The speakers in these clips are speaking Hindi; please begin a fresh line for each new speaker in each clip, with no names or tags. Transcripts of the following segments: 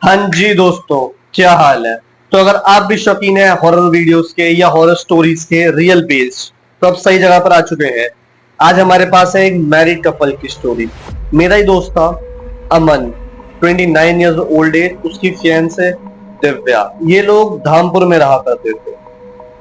हाँ जी दोस्तों, क्या हाल है। तो अगर आप भी शौकीन है हॉरर वीडियोस के या हॉरर स्टोरीज के रियल बेस्ड, तो आप सही जगह पर आ चुके हैं। आज हमारे पास है एक मैरिड कपल की स्टोरी। मेरा ही दोस्त था अमन, 29 ईयर्स ओल्ड एज, उसकी फियांसे दिव्या। ये लोग धामपुर में रहा करते थे।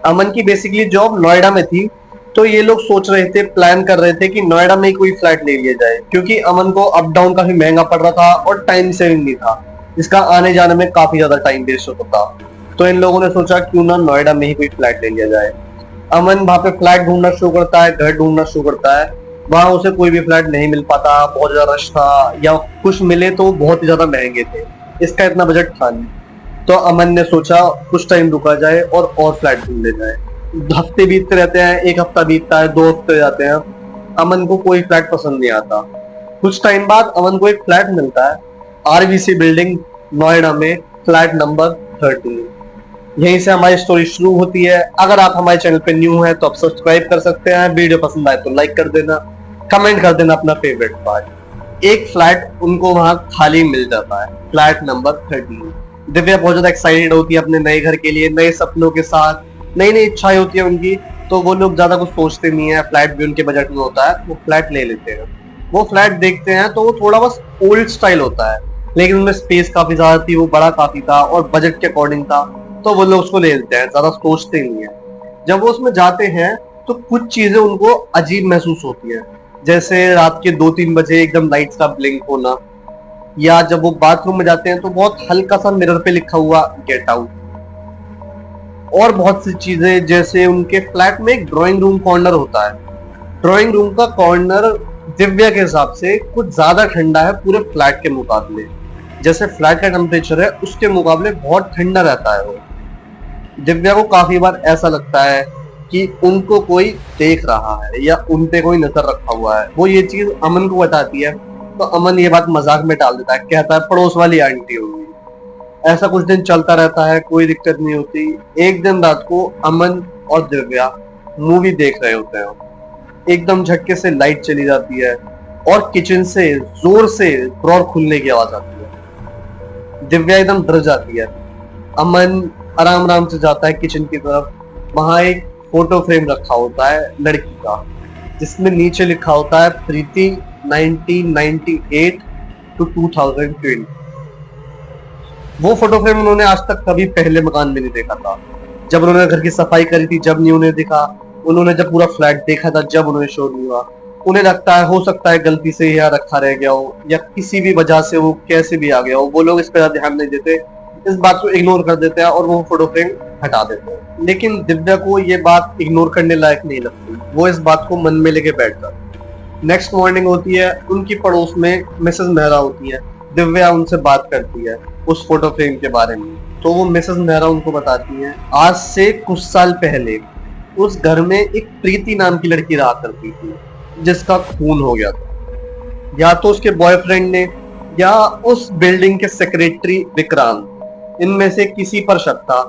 अमन की बेसिकली जॉब नोएडा में थी, तो ये लोग सोच रहे थे, प्लान कर रहे थे कि नोएडा में ही कोई फ्लैट ले लिया जाए, क्योंकि अमन को अप डाउन काफी महंगा पड़ रहा था और टाइम सेविंग नहीं था। इसका आने जाने में काफी ज्यादा टाइम वेस्ट होता था। तो इन लोगों ने सोचा क्यों ना नोएडा में ही कोई फ्लैट ले लिया जाए। अमन वहां पे फ्लैट ढूंढना शुरू करता है, घर ढूंढना शुरू करता है। वहां उसे कोई भी फ्लैट नहीं मिल पाता, बहुत ज्यादा रश था, या कुछ मिले तो बहुत ही ज्यादा महंगे थे। इसका इतना बजट था नहीं। तो अमन ने सोचा कुछ टाइम रुका जाए और फ्लैट ढूंढे जाए। हफ्ते बीतते रहते हैं, एक हफ्ता बीतता है, 2 हफ्ते जाते हैं। अमन को कोई फ्लैट पसंद नहीं आता। कुछ टाइम बाद अमन को एक फ्लैट मिलता है, आरबीसी बिल्डिंग, नोएडा में, फ्लैट नंबर 13। यहीं से हमारी स्टोरी शुरू होती है। अगर आप हमारे चैनल पे न्यू हैं तो आप सब्सक्राइब कर सकते हैं। वीडियो पसंद आए तो लाइक कर देना, कमेंट कर देना अपना फेवरेट पार्ट। एक फ्लैट उनको वहां खाली मिल जाता है, फ्लैट नंबर 13। दिव्या बहुत ज्यादा एक्साइटेड होती है अपने नए घर के लिए, नए सपनों के साथ, नई नई इच्छाएं होती है उनकी। तो वो लोग ज्यादा कुछ सोचते नहीं है, फ्लैट भी उनके बजट में होता है, वो फ्लैट ले लेते हैं। वो फ्लैट देखते हैं तो वो थोड़ा बस ओल्ड स्टाइल होता है, लेकिन उनमें स्पेस काफी ज्यादा थी, वो बड़ा काफी था और बजट के अकॉर्डिंग था। तो वो लोग उसको ले लेते हैं, ज्यादा सोचते नहीं है। जब वो उसमें जाते हैं तो कुछ चीजें उनको अजीब महसूस होती है, जैसे रात के 2-3 बजे एकदम लाइट्स का ब्लिंक होना, या जब वो बाथरूम में जाते हैं तो बहुत हल्का सा मिरर पे लिखा हुआ गेट आउट, और बहुत सी चीजें, जैसे उनके फ्लैट में एक ड्राइंग रूम कॉर्नर होता है। ड्राइंग रूम का कॉर्नर दिव्या के हिसाब से कुछ ज्यादा ठंडा है पूरे फ्लैट के मुकाबले। जैसे फ्लैट का टेम्परेचर है उसके मुकाबले बहुत ठंडा रहता है वो। दिव्या को काफी बार ऐसा लगता है कि उनको कोई देख रहा है या उन पे कोई नजर रखा हुआ है। वो ये चीज अमन को बताती है, तो अमन ये बात मजाक में डाल देता है, कहता है पड़ोस वाली आंटी होगी। ऐसा कुछ दिन चलता रहता है, कोई दिक्कत नहीं होती। एक दिन रात को अमन और दिव्या मूवी देख रहे होते हैं, एकदम झटके से लाइट चली जाती है और किचन से जोर से ड्रॉर खुलने की आवाज आती है। दिव्या एकदम डर जाती है। अमन आराम आराम से जाता है किचन की तरफ। वहां एक फोटो फ्रेम रखा होता है लड़की का, जिसमें नीचे लिखा होता है प्रीति 1998 टू 2020। वो फोटो फ्रेम उन्होंने आज तक कभी पहले मकान में नहीं देखा था। जब उन्होंने घर की सफाई करी थी जब नहीं उन्हें दिखा, उन्होंने जब पूरा फ्लैट देखा था जब उन्हें शो नहीं हुआ। उन्हें लगता है हो सकता है गलती से यहाँ रखा रह गया हो, या किसी भी वजह से वो कैसे भी आ गया हो। वो लोग इस पर ध्यान नहीं देते, इस बात को इग्नोर कर देते हैं और वो फोटो फ्रेम हटा देते हैं। लेकिन दिव्या को ये बात इग्नोर करने लायक नहीं लगती। वो इस बात को मन में लेके बैठ जाती। नेक्स्ट मॉर्निंग होती है, उनकी पड़ोस में मिसेस मेहरा होती है। दिव्या उनसे बात करती है उस फोटो फ्रेम के बारे में। तो वो मिसेस मेहरा उनको बताती है, आज से कुछ साल पहले उस घर में एक प्रीति नाम की लड़की रहा करती थी, जिसका खून हो गया था। या तो उसके बॉयफ्रेंड ने या उस बिल्डिंग के सेक्रेटरी विक्रांत, इनमें से किसी पर शक था।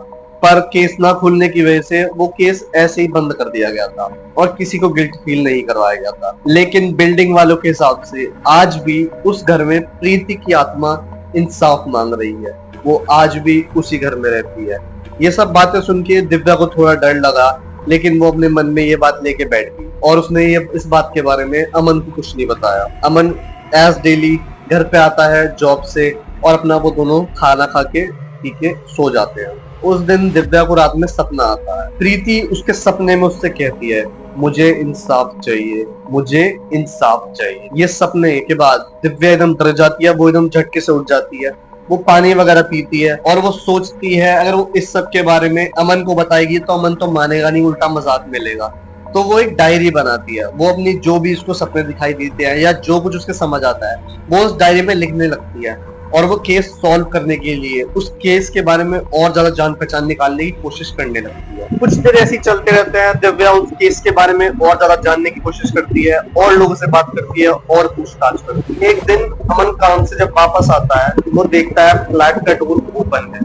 पर केस ना खुलने की वजह से वो केस ऐसे ही बंद कर दिया गया था और किसी को गिल्ट फील नहीं करवाया गया था। लेकिन बिल्डिंग वालों के हिसाब से आज भी उस घर में प्रीति की आत्मा इंसाफ मांग रही है। वो आज भी उसी घर में रहती है। ये सब बातें सुन के दिव्या को थोड़ा डर लगा, लेकिन वो अपने मन में ये बात लेके बैठ गई और उसने ये इस बात के बारे में अमन को कुछ नहीं बताया। अमन एज डेली घर पे आता है जॉब से और अपना वो दोनों खाना खा के पी के सो जाते हैं। उस दिन दिव्या को रात में सपना आता है। प्रीति उसके सपने में उससे कहती है, मुझे इंसाफ चाहिए, मुझे इंसाफ चाहिए। ये सपने के बाद दिव्या एकदम डर जाती है, वो एकदम झटके से उठ जाती है। वो पानी वगैरह पीती है और वो सोचती है अगर वो इस सब के बारे में अमन को बताएगी तो अमन तो मानेगा नहीं, उल्टा मजाक में लेगा। तो वो एक डायरी बनाती है। वो अपनी जो भी उसको सपने दिखाई देते हैं या जो कुछ उसके समझ आता है वो उस डायरी में लिखने लगती है, और वो केस सॉल्व करने के लिए उस केस के बारे में और ज्यादा जान पहचान निकालने की कोशिश करने लगती है। कुछ देर ऐसे ही चलते रहते हैं। दिव्या उस केस के बारे में और ज्यादा जानने की कोशिश करती है और लोगों से बात करती है और पूछताछ करती है। एक दिन अमन काम से जब वापस आता है वो देखता है फ्लैट का डोर ओपन है,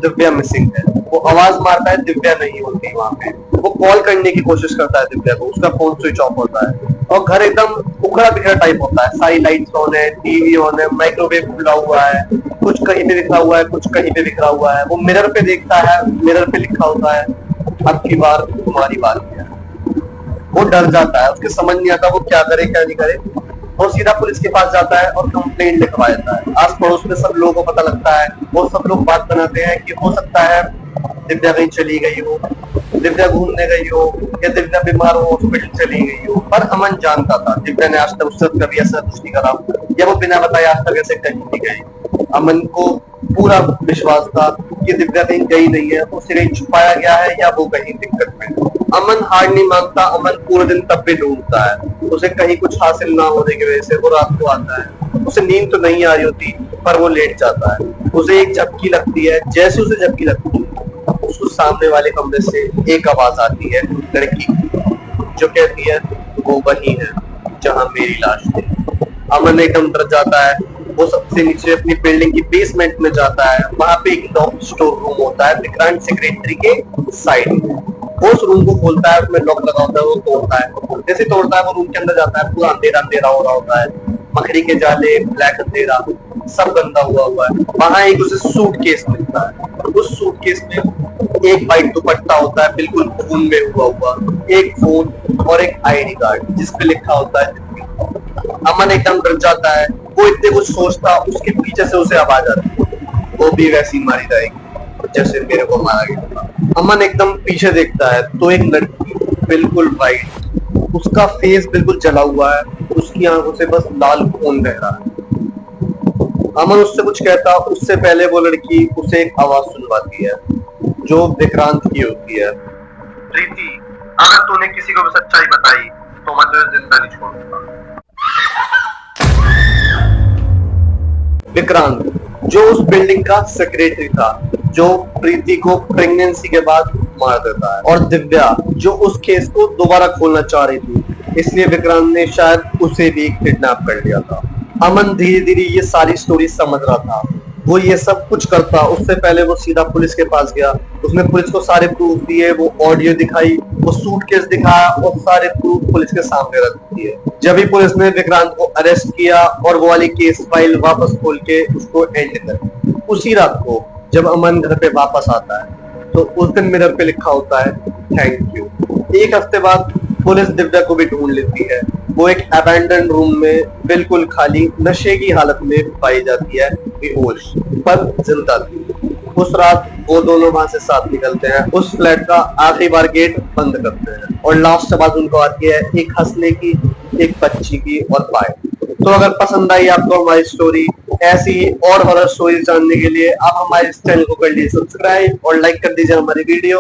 दिव्या मिसिंग है। वो आवाज मारता है, दिव्या नहीं होती वहां पे। वो कॉल करने की कोशिश करता है दिव्या को, उसका फोन स्विच ऑफ होता है और घर एकदम उखड़ा बिखरा टाइप होता है। सारी लाइट्स ऑन है, टीवी ऑन है, माइक्रोवेव खुला हुआ है, कुछ कहीं पे लिखा हुआ है, कुछ कहीं पे लिखा हुआ है। वो मिरर पे देखता है, मिरर पे लिखा होता है अब की बार तुम्हारी बात है। वो डर जाता है, उसके समझ नहीं आता वो क्या करे क्या नहीं करे। वो सीधा पुलिस के पास जाता है और कंप्लेंट लिखवा देता है। आस पड़ोस में सब लोगों को पता लगता है। वो सब लोग बात बनाते हैं कि हो सकता है दिव्या कहीं चली गई हो, दिव्या घूमने गई हो, या दिव्या बीमार हो हॉस्पिटल चली गई हो। पर अमन जानता था दिव्या ने आज तक उससे कभी ऐसा कुछ नहीं करा, या वो बिना बताए आज तक ऐसे कहीं नहीं गई। अमन को पूरा विश्वास था कि दिव्या कहीं गई नहीं है, उसे कहीं छुपाया गया है या वो कहीं दिक्कत में। अमन हार नहीं मानता। अमन पूरे दिन तब भी ढूंढता है। उसे कहीं कुछ हासिल ना होने की वजह से वो रात को आता है। उसे नींद तो नहीं आ रही होती, पर वो लेट जाता है। उसे एक झपकी लगती है। जैसे उसे झपकी लगती है, उसको सामने वाले कमरे से एक आवाज आती है लड़की की, जो कहती है वो वही है जहां मेरी लाश थी। अमन एकदम डर जाता है। वो सबसे नीचे अपनी बिल्डिंग की बेसमेंट में जाता है। वहां पे एक लॉक स्टोर रूम होता है विक्रांत सेक्रेटरी के साइड में। वो उस रूम को खोलता है, उसमें लॉक लगा होता है, वो तोड़ता है। जैसे तोड़ता है वो रूम के अंदर जाता है, पूरा अंधेरा अंधेरा हो रहा होता है। मकड़ी के जाले, ब्लैक अंधेरा, सब गंदा हुआ है। वहां एक उसे सूटकेस मिलता है। उस सूटकेस में एक वाइट दुपट्टा होता है बिल्कुल खून में हुआ, एक फोन और एक आईडी कार्ड जिसपे लिखा होता है। अमन एकदम डर जाता है। वो इतने कुछ सोचता, उसके पीछे से उसे आवाज आती है वो भी वैसी मारी जाएगी जैसे मेरे को मारा गया था। अमन एकदम पीछे देखता है तो एक लड़की बिल्कुल वाइट, उसका फेस बिल्कुल जला हुआ है, उसकी आंखों से बस लाल खून बह रहा है। अमन उससे कुछ कहता, उससे पहले वो लड़की उसे एक आवाज सुनवाती है जो विक्रांत की होती है। प्रीति, अगर तूने किसी को भी सच्चाई बताई तो मैं तुझे जिंदा नहीं छोड़ूंगा। विक्रांत जो उस बिल्डिंग का सेक्रेटरी था, जो प्रीति को प्रेगनेंसी के बाद मार देता है, और दिव्या जो उस केस को दोबारा खोलना चाह रही थी, इसलिए विक्रांत ने शायद उसे भी किडनैप कर लिया था। अमन धीरे धीरे ये सारी स्टोरी समझ रहा था। वो ये सब कुछ करता उससे पहले वो सीधा पुलिस के पास गया। उसने पुलिस को सारे प्रूफ दिए, वो ऑडियो दिखाई, वो सूटकेस दिखाया और सारे प्रूफ पुलिस के सामने रख दिए। जब भी पुलिस ने विक्रांत को अरेस्ट किया और वो वाली केस फाइल वापस खोल के उसको एंड कर, उसी रात को जब अमन घर पे वापस आता है तो उस दिन मिरर पे लिखा होता है थैंक यू। एक हफ्ते बाद पुलिस दिव्या को भी ढूंढ लेती है। वो एक अबैंडन रूम में बिल्कुल खाली नशे की हालत में पाई जाती है, बेहोश पर जिंदा थी। उस रात वो दोनों वहां से साथ निकलते हैं, उस फ्लैट का आखिरी बार गेट बंद करते हैं और लास्ट आवाज उनको आती है एक हंसने की, एक बच्ची की और बाय। तो अगर पसंद आई आपको हमारी स्टोरी, ऐसी और हॉरर स्टोरी जानने के लिए आप हमारे इस चैनल को कर लीजिए सब्सक्राइब और लाइक कर दीजिए हमारी वीडियो।